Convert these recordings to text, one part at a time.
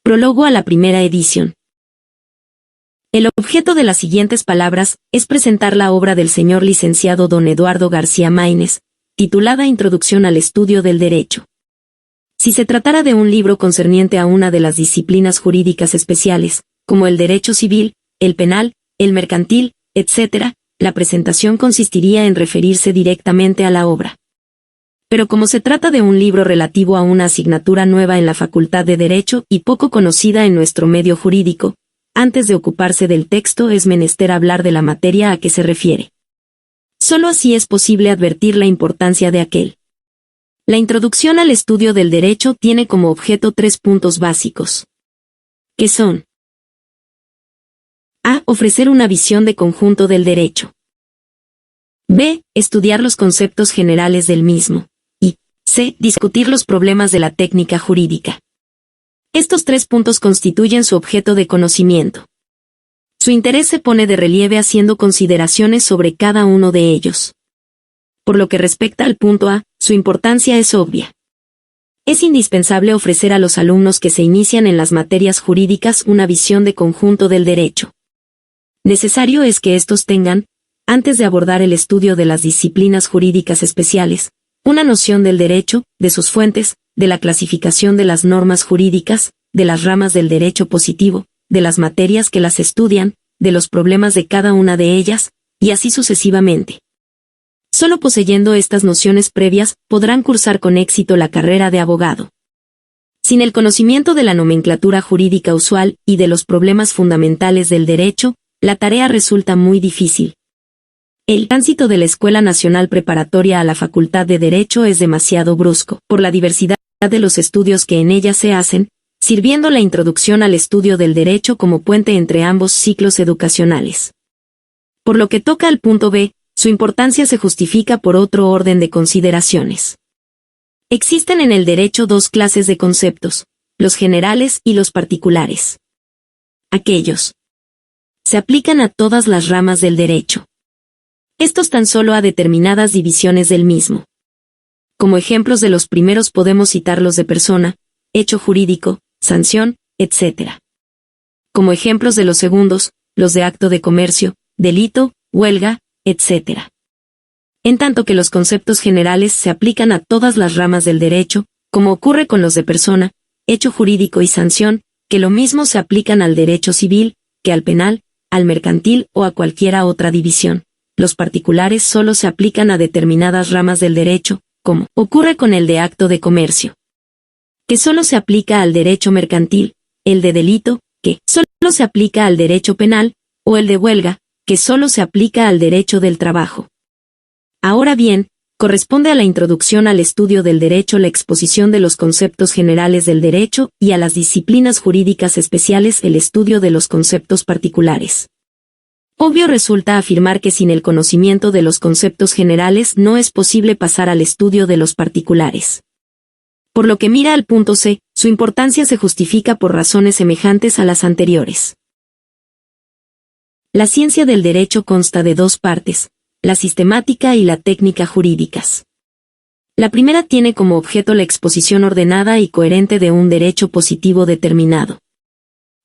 Prólogo a la primera edición. El objeto de las siguientes palabras es presentar la obra del señor licenciado don Eduardo García Maínez, titulada Introducción al estudio del derecho. Si se tratara de un libro concerniente a una de las disciplinas jurídicas especiales, como el derecho civil, el penal, el mercantil, etc., la presentación consistiría en referirse directamente a la obra. Pero como se trata de un libro relativo a una asignatura nueva en la Facultad de Derecho y poco conocida en nuestro medio jurídico, antes de ocuparse del texto es menester hablar de la materia a que se refiere. Solo así es posible advertir la importancia de aquel. La introducción al estudio del derecho tiene como objeto 3 puntos básicos. Que son: A. Ofrecer una visión de conjunto del derecho. B. Estudiar los conceptos generales del mismo. Y C. Discutir los problemas de la técnica jurídica. Estos 3 puntos constituyen su objeto de conocimiento. Su interés se pone de relieve haciendo consideraciones sobre cada uno de ellos. Por lo que respecta al punto A, su importancia es obvia. Es indispensable ofrecer a los alumnos que se inician en las materias jurídicas una visión de conjunto del derecho. Necesario es que estos tengan, antes de abordar el estudio de las disciplinas jurídicas especiales, una noción del derecho, de sus fuentes, de la clasificación de las normas jurídicas, de las ramas del derecho positivo, de las materias que las estudian, de los problemas de cada una de ellas, y así sucesivamente. Solo poseyendo estas nociones previas podrán cursar con éxito la carrera de abogado. Sin el conocimiento de la nomenclatura jurídica usual y de los problemas fundamentales del derecho, la tarea resulta muy difícil. El tránsito de la Escuela Nacional Preparatoria a la Facultad de Derecho es demasiado brusco, por la diversidad de los estudios que en ella se hacen, sirviendo la introducción al estudio del derecho como puente entre ambos ciclos educacionales. Por lo que toca al punto B, su importancia se justifica por otro orden de consideraciones. Existen en el derecho 2 clases de conceptos, los generales y los particulares. Aquellos se aplican a todas las ramas del derecho. Estos tan solo a determinadas divisiones del mismo. Como ejemplos de los primeros podemos citar los de persona, hecho jurídico, sanción, etc. Como ejemplos de los segundos, los de acto de comercio, delito, huelga, etc. En tanto que los conceptos generales se aplican a todas las ramas del derecho, como ocurre con los de persona, hecho jurídico y sanción, que lo mismo se aplican al derecho civil, que al penal, al mercantil o a cualquiera otra división. Los particulares solo se aplican a determinadas ramas del derecho, como ocurre con el de acto de comercio, que solo se aplica al derecho mercantil, el de delito, que solo se aplica al derecho penal, o el de huelga, que solo se aplica al derecho del trabajo. Ahora bien, corresponde a la introducción al estudio del derecho la exposición de los conceptos generales del derecho y a las disciplinas jurídicas especiales el estudio de los conceptos particulares. Obvio resulta afirmar que sin el conocimiento de los conceptos generales no es posible pasar al estudio de los particulares. Por lo que mira al punto C, su importancia se justifica por razones semejantes a las anteriores. La ciencia del derecho consta de 2 partes, la sistemática y la técnica jurídicas. La primera tiene como objeto la exposición ordenada y coherente de un derecho positivo determinado.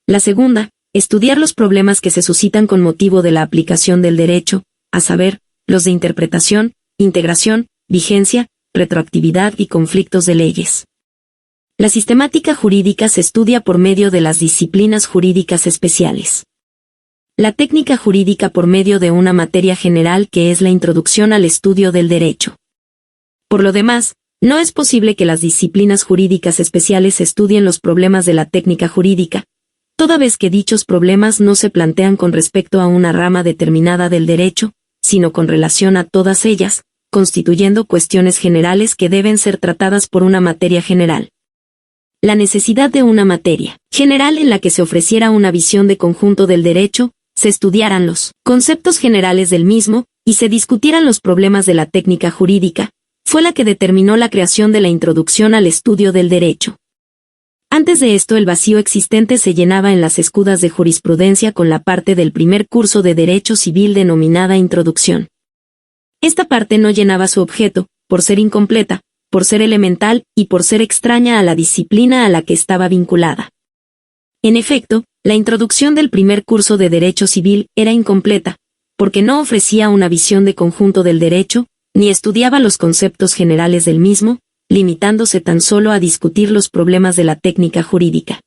La segunda, estudiar los problemas que se suscitan con motivo de la aplicación del derecho, a saber, los de interpretación, integración, vigencia, retroactividad y conflictos de leyes. La sistemática jurídica se estudia por medio de las disciplinas jurídicas especiales. La técnica jurídica por medio de una materia general que es la introducción al estudio del derecho. Por lo demás, no es posible que las disciplinas jurídicas especiales estudien los problemas de la técnica jurídica, toda vez que dichos problemas no se plantean con respecto a una rama determinada del derecho, sino con relación a todas ellas, constituyendo cuestiones generales que deben ser tratadas por una materia general. La necesidad de una materia general en la que se ofreciera una visión de conjunto del derecho, se estudiaran los conceptos generales del mismo, y se discutieran los problemas de la técnica jurídica, fue la que determinó la creación de la introducción al estudio del derecho. Antes de esto el vacío existente se llenaba en las escudas de jurisprudencia con la parte del primer curso de Derecho Civil denominada Introducción. Esta parte no llenaba su objeto, por ser incompleta, por ser elemental y por ser extraña a la disciplina a la que estaba vinculada. En efecto, la introducción del primer curso de Derecho Civil era incompleta, porque no ofrecía una visión de conjunto del derecho, ni estudiaba los conceptos generales del mismo, limitándose tan solo a discutir los problemas de la técnica jurídica.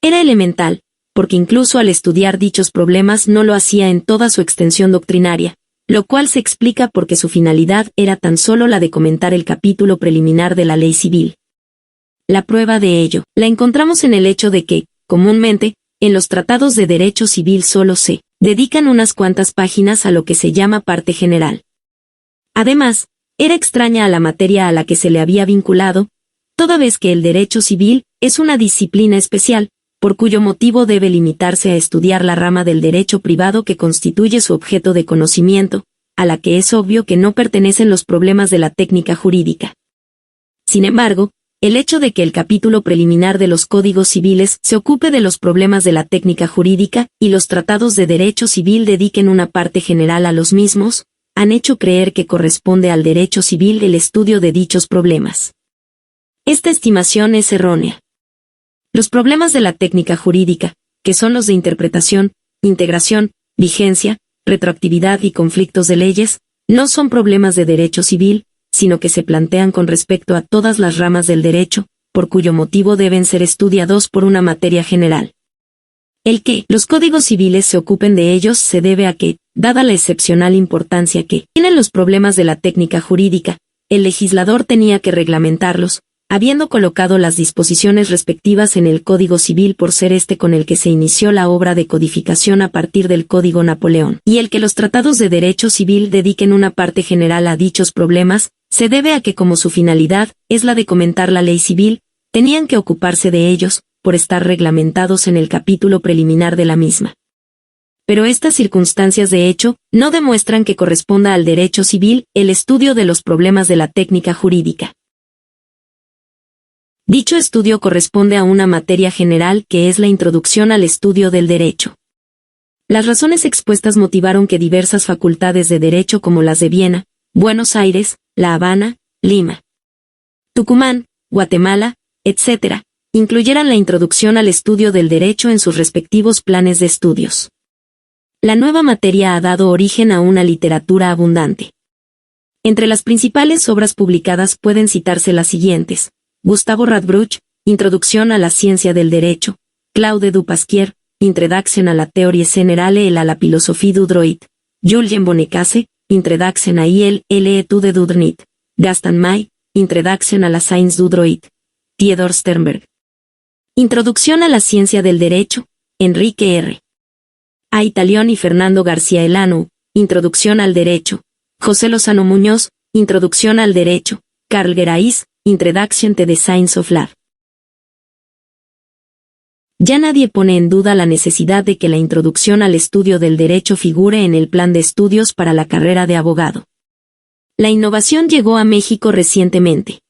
Era elemental, porque incluso al estudiar dichos problemas no lo hacía en toda su extensión doctrinaria, lo cual se explica porque su finalidad era tan solo la de comentar el capítulo preliminar de la ley civil. La prueba de ello la encontramos en el hecho de que, comúnmente, en los tratados de derecho civil solo se dedican unas cuantas páginas a lo que se llama parte general. Además, era extraña a la materia a la que se le había vinculado, toda vez que el derecho civil es una disciplina especial, por cuyo motivo debe limitarse a estudiar la rama del derecho privado que constituye su objeto de conocimiento, a la que es obvio que no pertenecen los problemas de la técnica jurídica. Sin embargo, el hecho de que el capítulo preliminar de los códigos civiles se ocupe de los problemas de la técnica jurídica y los tratados de derecho civil dediquen una parte general a los mismos, han hecho creer que corresponde al derecho civil el estudio de dichos problemas. Esta estimación es errónea. Los problemas de la técnica jurídica, que son los de interpretación, integración, vigencia, retroactividad y conflictos de leyes, no son problemas de derecho civil, sino que se plantean con respecto a todas las ramas del derecho, por cuyo motivo deben ser estudiados por una materia general. El que los códigos civiles se ocupen de ellos se debe a que, dada la excepcional importancia que tienen los problemas de la técnica jurídica, el legislador tenía que reglamentarlos, habiendo colocado las disposiciones respectivas en el Código Civil por ser este con el que se inició la obra de codificación a partir del Código Napoleón, y el que los tratados de derecho civil dediquen una parte general a dichos problemas, se debe a que como su finalidad es la de comentar la ley civil, tenían que ocuparse de ellos, por estar reglamentados en el capítulo preliminar de la misma. Pero estas circunstancias de hecho no demuestran que corresponda al derecho civil el estudio de los problemas de la técnica jurídica. Dicho estudio corresponde a una materia general que es la introducción al estudio del derecho. Las razones expuestas motivaron que diversas facultades de derecho como las de Viena, Buenos Aires, La Habana, Lima, Tucumán, Guatemala, etc., incluyeran la introducción al estudio del derecho en sus respectivos planes de estudios. La nueva materia ha dado origen a una literatura abundante. Entre las principales obras publicadas pueden citarse las siguientes: Gustavo Radbruch, Introducción a la ciencia del derecho; Claude Dupasquier, Introduction à la théorie générale et à la philosophie du droit; Julien Bonicace, Introduction à l'étude du droit; Gaston May, Introduction à la science du droit; Theodor Sternberg. Introducción a la ciencia del derecho, Enrique R. A. Italión y Fernando García Elano, Introducción al derecho; José Lozano Muñoz, Introducción al derecho; Carl Gerais, Introduction to the Science of Law. Ya nadie pone en duda la necesidad de que la introducción al estudio del derecho figure en el plan de estudios para la carrera de abogado. La innovación llegó a México recientemente.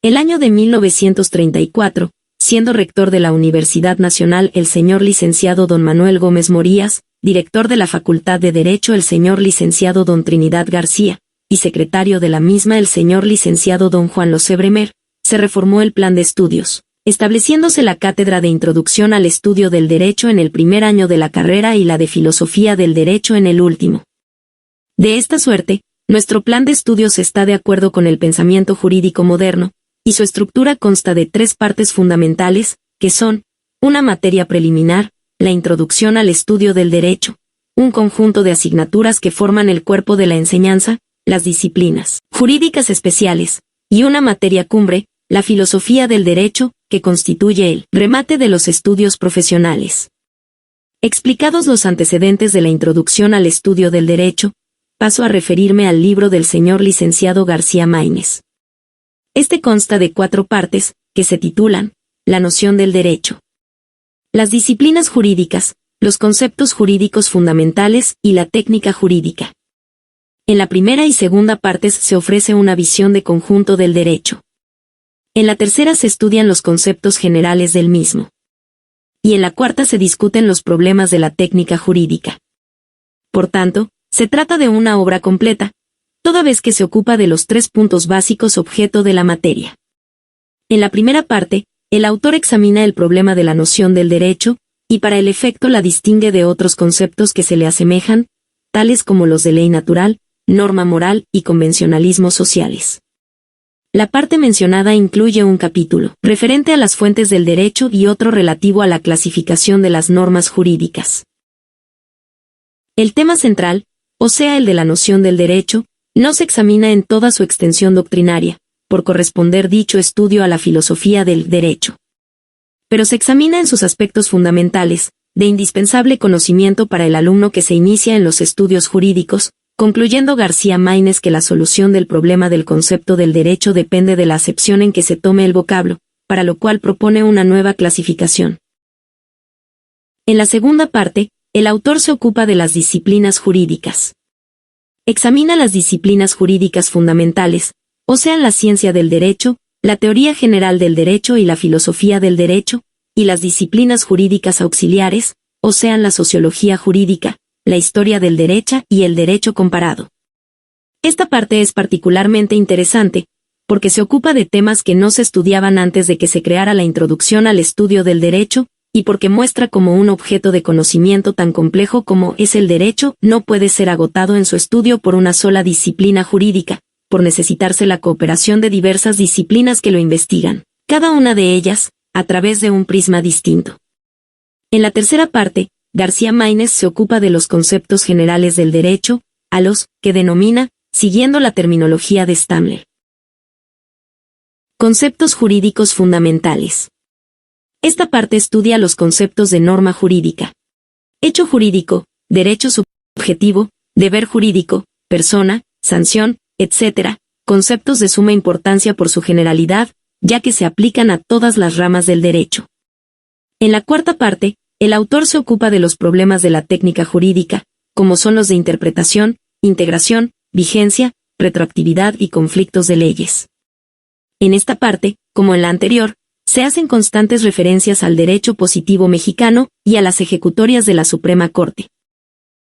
El año de 1934, siendo rector de la Universidad Nacional el señor licenciado don Manuel Gómez Morías, director de la Facultad de Derecho el señor licenciado don Trinidad García, y secretario de la misma el señor licenciado don Juan Losé Bremer, se reformó el plan de estudios, estableciéndose la cátedra de Introducción al Estudio del Derecho en el primer año de la carrera y la de Filosofía del Derecho en el último. De esta suerte, nuestro plan de estudios está de acuerdo con el pensamiento jurídico moderno, y su estructura consta de 3 partes fundamentales, que son: una materia preliminar, la introducción al estudio del derecho; un conjunto de asignaturas que forman el cuerpo de la enseñanza, las disciplinas jurídicas especiales; y una materia cumbre, la filosofía del derecho, que constituye el remate de los estudios profesionales. Explicados los antecedentes de la introducción al estudio del derecho, paso a referirme al libro del señor licenciado García Maínez. Este consta de 4 partes, que se titulan: La noción del derecho, las disciplinas jurídicas, los conceptos jurídicos fundamentales y la técnica jurídica. En la primera y segunda partes se ofrece una visión de conjunto del derecho. En la tercera se estudian los conceptos generales del mismo. Y en la cuarta se discuten los problemas de la técnica jurídica. Por tanto, se trata de una obra completa, toda vez que se ocupa de los 3 puntos básicos objeto de la materia. En la primera parte, el autor examina el problema de la noción del derecho, y para el efecto la distingue de otros conceptos que se le asemejan, tales como los de ley natural, norma moral y convencionalismos sociales. La parte mencionada incluye un capítulo referente a las fuentes del derecho y otro relativo a la clasificación de las normas jurídicas. El tema central, o sea el de la noción del derecho, no se examina en toda su extensión doctrinaria, por corresponder dicho estudio a la filosofía del derecho. Pero se examina en sus aspectos fundamentales, de indispensable conocimiento para el alumno que se inicia en los estudios jurídicos, concluyendo García Maínez que la solución del problema del concepto del derecho depende de la acepción en que se tome el vocablo, para lo cual propone una nueva clasificación. En la segunda parte, el autor se ocupa de las disciplinas jurídicas. Examina las disciplinas jurídicas fundamentales, o sea la ciencia del derecho, la teoría general del derecho y la filosofía del derecho, y las disciplinas jurídicas auxiliares, o sea la sociología jurídica, la historia del derecho y el derecho comparado. Esta parte es particularmente interesante, porque se ocupa de temas que no se estudiaban antes de que se creara la introducción al estudio del derecho, y porque muestra cómo un objeto de conocimiento tan complejo como es el derecho no puede ser agotado en su estudio por una sola disciplina jurídica, por necesitarse la cooperación de diversas disciplinas que lo investigan, cada una de ellas, a través de un prisma distinto. En la tercera parte, García Maínez se ocupa de los conceptos generales del derecho, a los que denomina, siguiendo la terminología de Stamler, conceptos jurídicos fundamentales. Esta parte estudia los conceptos de norma jurídica, hecho jurídico, derecho subjetivo, deber jurídico, persona, sanción, etc., conceptos de suma importancia por su generalidad, ya que se aplican a todas las ramas del derecho. En la cuarta parte, el autor se ocupa de los problemas de la técnica jurídica, como son los de interpretación, integración, vigencia, retroactividad y conflictos de leyes. En esta parte, como en la anterior, se hacen constantes referencias al derecho positivo mexicano y a las ejecutorias de la Suprema Corte.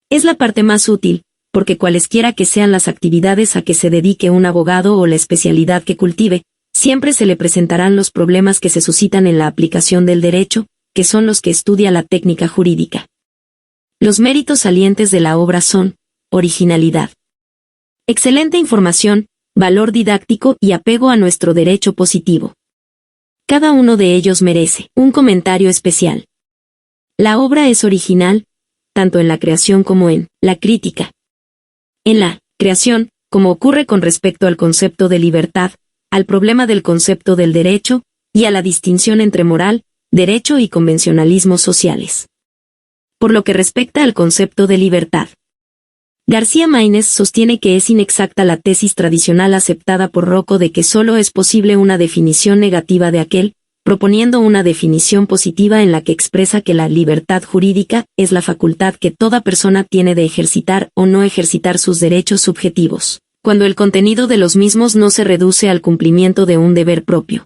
Es la parte más útil, porque cualesquiera que sean las actividades a que se dedique un abogado o la especialidad que cultive, siempre se le presentarán los problemas que se suscitan en la aplicación del derecho, que son los que estudia la técnica jurídica. Los méritos salientes de la obra son: originalidad, excelente información, valor didáctico y apego a nuestro derecho positivo. Cada uno de ellos merece un comentario especial. La obra es original, tanto en la creación como en la crítica. En la creación, como ocurre con respecto al concepto de libertad, al problema del concepto del derecho, y a la distinción entre moral, derecho y convencionalismos sociales. Por lo que respecta al concepto de libertad, García Maínez sostiene que es inexacta la tesis tradicional aceptada por Rocco de que solo es posible una definición negativa de aquel, proponiendo una definición positiva en la que expresa que la libertad jurídica es la facultad que toda persona tiene de ejercitar o no ejercitar sus derechos subjetivos, cuando el contenido de los mismos no se reduce al cumplimiento de un deber propio.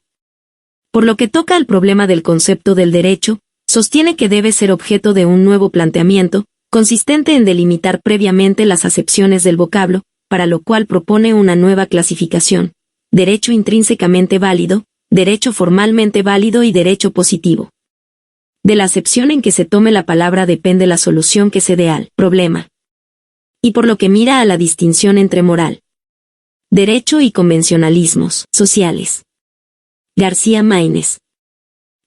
Por lo que toca al problema del concepto del derecho, sostiene que debe ser objeto de un nuevo planteamiento, consistente en delimitar previamente las acepciones del vocablo, para lo cual propone una nueva clasificación: derecho intrínsecamente válido, derecho formalmente válido y derecho positivo. De la acepción en que se tome la palabra depende la solución que se dé al problema. Y por lo que mira a la distinción entre moral, derecho y convencionalismos sociales, García Maínez,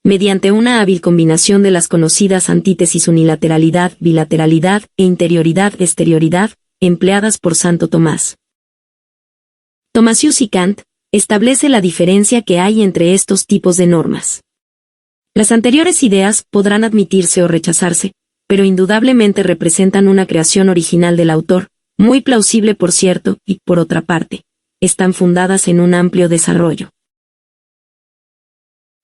mediante una hábil combinación de las conocidas antítesis unilateralidad, bilateralidad e interioridad-exterioridad, empleadas por Santo Tomás, Tomasius y Kant, establece la diferencia que hay entre estos tipos de normas. Las anteriores ideas podrán admitirse o rechazarse, pero indudablemente representan una creación original del autor, muy plausible por cierto, y, por otra parte, están fundadas en un amplio desarrollo.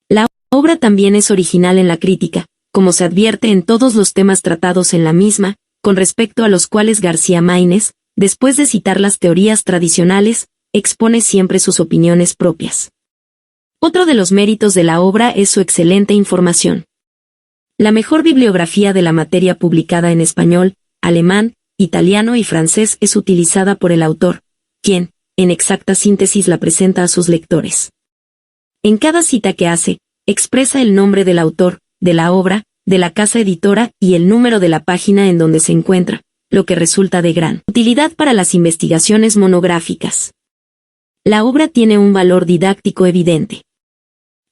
La obra también es original en la crítica, como se advierte en todos los temas tratados en la misma, con respecto a los cuales García Maínez, después de citar las teorías tradicionales, expone siempre sus opiniones propias. Otro de los méritos de la obra es su excelente información. La mejor bibliografía de la materia publicada en español, alemán, italiano y francés es utilizada por el autor, quien, en exacta síntesis la presenta a sus lectores. En cada cita que hace, expresa el nombre del autor, de la obra, de la casa editora y el número de la página en donde se encuentra, lo que resulta de gran utilidad para las investigaciones monográficas. La obra tiene un valor didáctico evidente.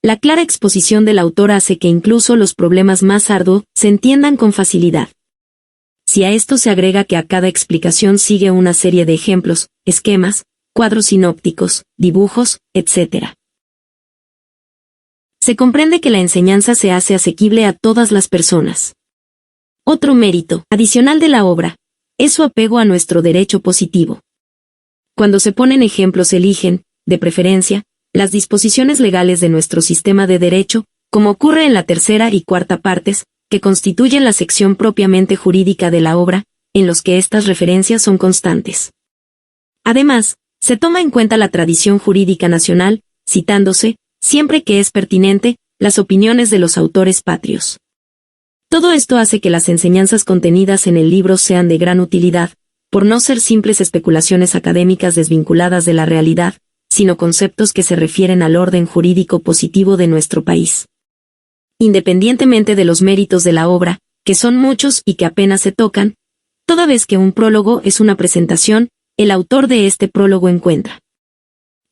La clara exposición del autor hace que incluso los problemas más arduos se entiendan con facilidad. Si a esto se agrega que a cada explicación sigue una serie de ejemplos, esquemas, cuadros sinópticos, dibujos, etc. Se comprende que la enseñanza se hace asequible a todas las personas. Otro mérito adicional de la obra es su apego a nuestro derecho positivo. Cuando se ponen ejemplos eligen, de preferencia, las disposiciones legales de nuestro sistema de derecho, como ocurre en la tercera y cuarta partes, que constituyen la sección propiamente jurídica de la obra, en los que estas referencias son constantes. Además, se toma en cuenta la tradición jurídica nacional, citándose, siempre que es pertinente, las opiniones de los autores patrios. Todo esto hace que las enseñanzas contenidas en el libro sean de gran utilidad, por no ser simples especulaciones académicas desvinculadas de la realidad, sino conceptos que se refieren al orden jurídico positivo de nuestro país. Independientemente de los méritos de la obra, que son muchos y que apenas se tocan, toda vez que un prólogo es una presentación, el autor de este prólogo encuentra,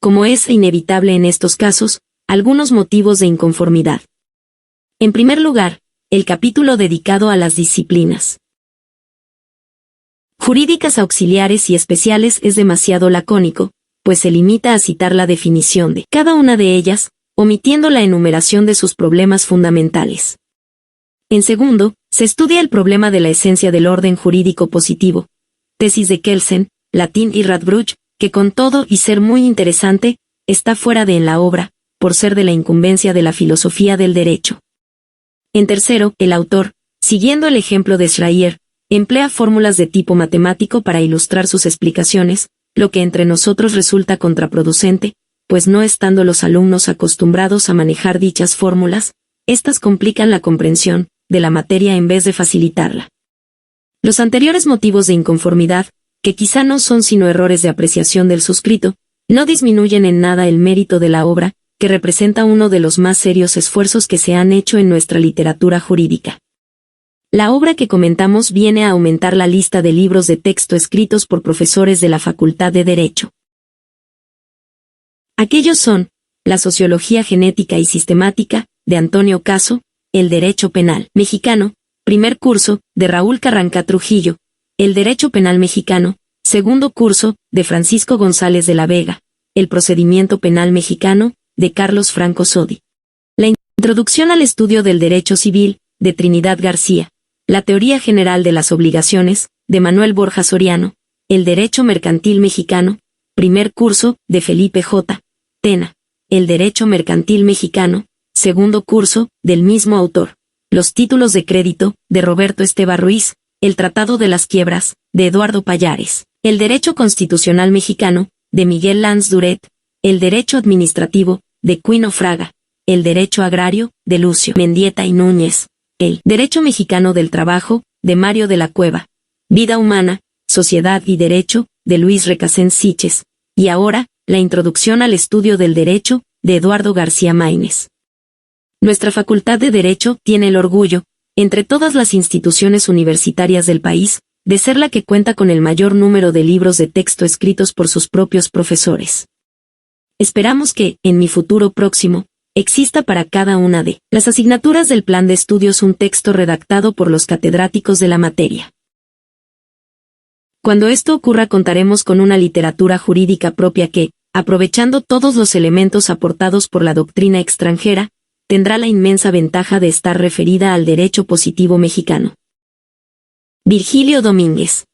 como es inevitable en estos casos, algunos motivos de inconformidad. En primer lugar, el capítulo dedicado a las disciplinas jurídicas auxiliares y especiales es demasiado lacónico, pues se limita a citar la definición de cada una de ellas, omitiendo la enumeración de sus problemas fundamentales. En segundo, se estudia el problema de la esencia del orden jurídico positivo, tesis de Kelsen, Latín y Radbruch, que con todo y ser muy interesante, está fuera de en la obra, por ser de la incumbencia de la filosofía del derecho. En tercero, el autor, siguiendo el ejemplo de Schreier, emplea fórmulas de tipo matemático para ilustrar sus explicaciones, lo que entre nosotros resulta contraproducente, pues no estando los alumnos acostumbrados a manejar dichas fórmulas, éstas complican la comprensión de la materia en vez de facilitarla. Los anteriores motivos de inconformidad, que quizá no son sino errores de apreciación del suscrito, no disminuyen en nada el mérito de la obra, que representa uno de los más serios esfuerzos que se han hecho en nuestra literatura jurídica. La obra que comentamos viene a aumentar la lista de libros de texto escritos por profesores de la Facultad de Derecho. Aquellos son, la Sociología Genética y Sistemática, de Antonio Caso, el Derecho Penal Mexicano, primer curso, de Raúl Carranca Trujillo, el Derecho Penal Mexicano, segundo curso, de Francisco González de la Vega, el Procedimiento Penal Mexicano, de Carlos Franco Sodi. La Introducción al Estudio del Derecho Civil, de Trinidad García, la Teoría General de las Obligaciones, de Manuel Borja Soriano, el Derecho Mercantil Mexicano, primer curso, de Felipe J. Tena, el Derecho Mercantil Mexicano, segundo curso, del mismo autor, los Títulos de Crédito, de Roberto Esteva Ruiz, el Tratado de las Quiebras, de Eduardo Pallares, el Derecho Constitucional Mexicano, de Miguel Lanz Duret, el Derecho Administrativo, de Cuino Fraga, el Derecho Agrario, de Lucio Mendieta y Núñez, el Derecho Mexicano del Trabajo, de Mario de la Cueva, Vida Humana, Sociedad y Derecho, de Luis Recasens Siches, y ahora, la Introducción al Estudio del Derecho, de Eduardo García Maínez. Nuestra Facultad de Derecho tiene el orgullo, entre todas las instituciones universitarias del país, de ser la que cuenta con el mayor número de libros de texto escritos por sus propios profesores. Esperamos que, en mi futuro próximo, exista para cada una de las asignaturas del plan de estudios un texto redactado por los catedráticos de la materia. Cuando esto ocurra contaremos con una literatura jurídica propia que, aprovechando todos los elementos aportados por la doctrina extranjera, tendrá la inmensa ventaja de estar referida al derecho positivo mexicano. Virgilio Domínguez.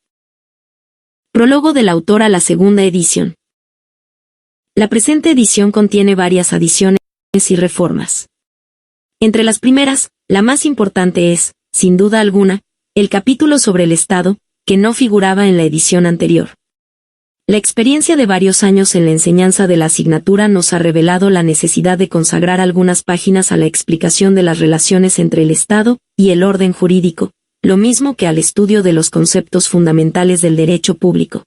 Prólogo del autor a la segunda edición. La presente edición contiene varias adiciones y reformas. Entre las primeras, la más importante es, sin duda alguna, el capítulo sobre el Estado, que no figuraba en la edición anterior. La experiencia de varios años en la enseñanza de la asignatura nos ha revelado la necesidad de consagrar algunas páginas a la explicación de las relaciones entre el Estado y el orden jurídico, lo mismo que al estudio de los conceptos fundamentales del derecho público.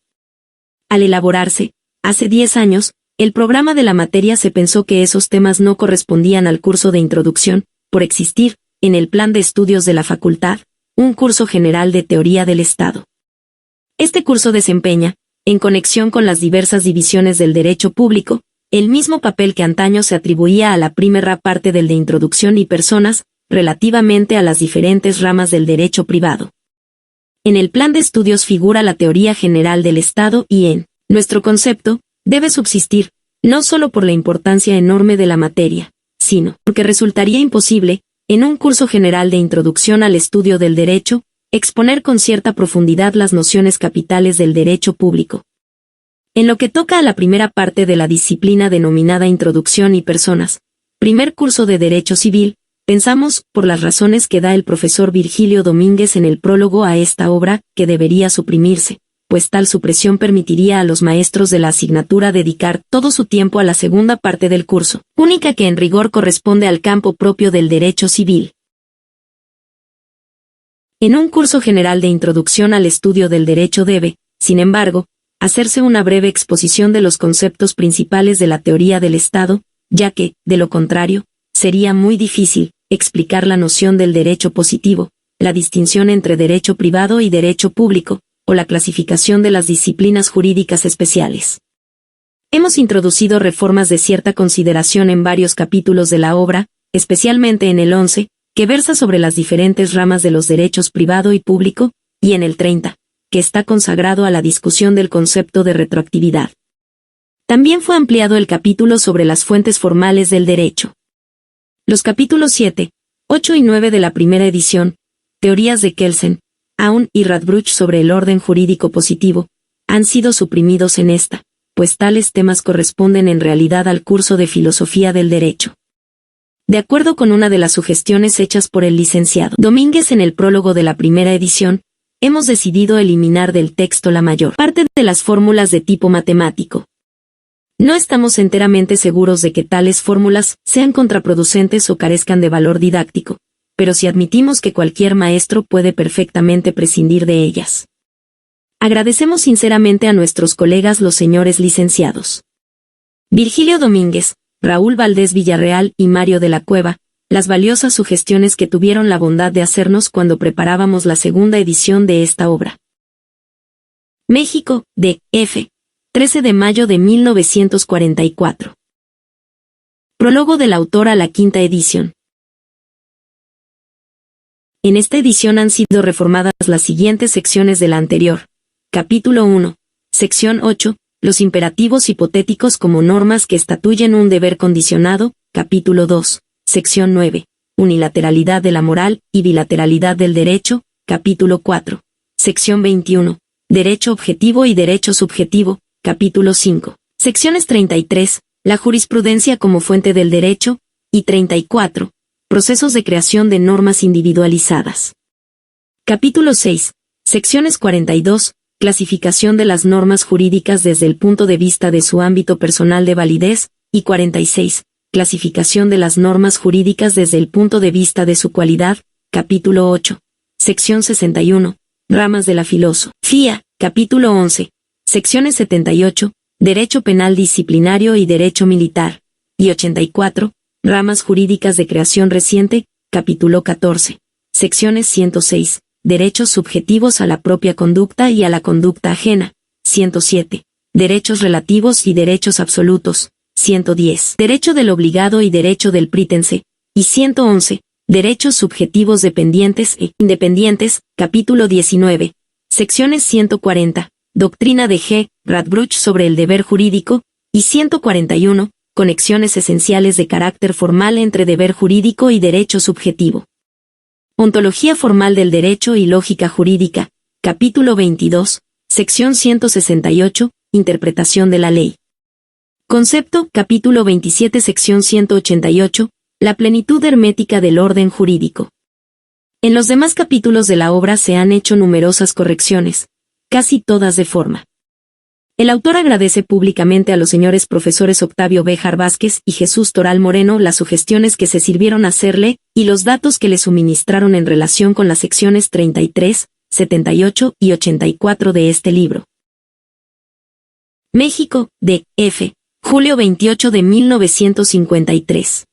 Al elaborarse, hace 10 años, el programa de la materia se pensó que esos temas no correspondían al curso de introducción, por existir, en el plan de estudios de la facultad, un curso general de teoría del Estado. Este curso desempeña, en conexión con las diversas divisiones del derecho público, el mismo papel que antaño se atribuía a la primera parte del de introducción y personas, relativamente a las diferentes ramas del derecho privado. En el plan de estudios figura la teoría general del Estado y en nuestro concepto, debe subsistir, no solo por la importancia enorme de la materia, sino porque resultaría imposible, en un curso general de introducción al estudio del derecho, exponer con cierta profundidad las nociones capitales del derecho público. En lo que toca a la primera parte de la disciplina denominada Introducción y Personas, primer curso de Derecho Civil, pensamos, por las razones que da el profesor Virgilio Domínguez en el prólogo a esta obra, que debería suprimirse, pues tal supresión permitiría a los maestros de la asignatura dedicar todo su tiempo a la segunda parte del curso, única que en rigor corresponde al campo propio del derecho civil. En un curso general de introducción al estudio del derecho debe, sin embargo, hacerse una breve exposición de los conceptos principales de la teoría del Estado, ya que, de lo contrario, sería muy difícil explicar la noción del derecho positivo, la distinción entre derecho privado y derecho público, o la clasificación de las disciplinas jurídicas especiales. Hemos introducido reformas de cierta consideración en varios capítulos de la obra, especialmente en el 11, que versa sobre las diferentes ramas de los derechos privado y público, y en el 30, que está consagrado a la discusión del concepto de retroactividad. También fue ampliado el capítulo sobre las fuentes formales del derecho. Los capítulos 7, 8 y 9 de la primera edición, Teorías de Kelsen, Aun y Radbruch sobre el orden jurídico positivo, han sido suprimidos en esta, pues tales temas corresponden en realidad al curso de Filosofía del Derecho. De acuerdo con una de las sugestiones hechas por el licenciado Domínguez en el prólogo de la primera edición, hemos decidido eliminar del texto la mayor parte de las fórmulas de tipo matemático. No estamos enteramente seguros de que tales fórmulas sean contraproducentes o carezcan de valor didáctico, pero si admitimos que cualquier maestro puede perfectamente prescindir de ellas. Agradecemos sinceramente a nuestros colegas los señores licenciados Virgilio Domínguez, Raúl Valdés Villarreal y Mario de la Cueva, las valiosas sugestiones que tuvieron la bondad de hacernos cuando preparábamos la segunda edición de esta obra. México, D.F. 13 de mayo de 1944. Prólogo del autor a la quinta edición. En esta edición han sido reformadas las siguientes secciones de la anterior. Capítulo 1. Sección 8. Los imperativos hipotéticos como normas que estatuyen un deber condicionado. Capítulo 2. Sección 9. Unilateralidad de la moral y bilateralidad del derecho. Capítulo 4. Sección 21. Derecho objetivo y derecho subjetivo. Capítulo 5. Secciones 33. La jurisprudencia como fuente del derecho. Y 34. Procesos de creación de normas individualizadas. Capítulo 6. Secciones 42. Clasificación de las normas jurídicas desde el punto de vista de su ámbito personal de validez. Y 46. Clasificación de las normas jurídicas desde el punto de vista de su cualidad. Capítulo 8. Sección 61. Ramas de la filosofía. Capítulo 11. Secciones 78. Derecho penal disciplinario y derecho militar. Y 84. Ramas jurídicas de creación reciente. Capítulo 14. Secciones 106. Derechos subjetivos a la propia conducta y a la conducta ajena. 107. Derechos relativos y derechos absolutos. 110. Derecho del obligado y derecho del prítense. Y 111. Derechos subjetivos dependientes e independientes. Capítulo 19. Secciones 140. Doctrina de G. Radbruch sobre el deber jurídico. Y 141. Conexiones esenciales de carácter formal entre deber jurídico y derecho subjetivo. Ontología formal del derecho y lógica jurídica. Capítulo 22. Sección 168. Interpretación de la ley. Concepto. Capítulo 27. Sección 188. La plenitud hermética del orden jurídico. En los demás capítulos de la obra se han hecho numerosas correcciones, casi todas de forma. El autor agradece públicamente a los señores profesores Octavio Béjar Vázquez y Jesús Toral Moreno las sugestiones que se sirvieron hacerle y los datos que le suministraron en relación con las secciones 33, 78 y 84 de este libro. México, D.F. Julio 28 de 1953.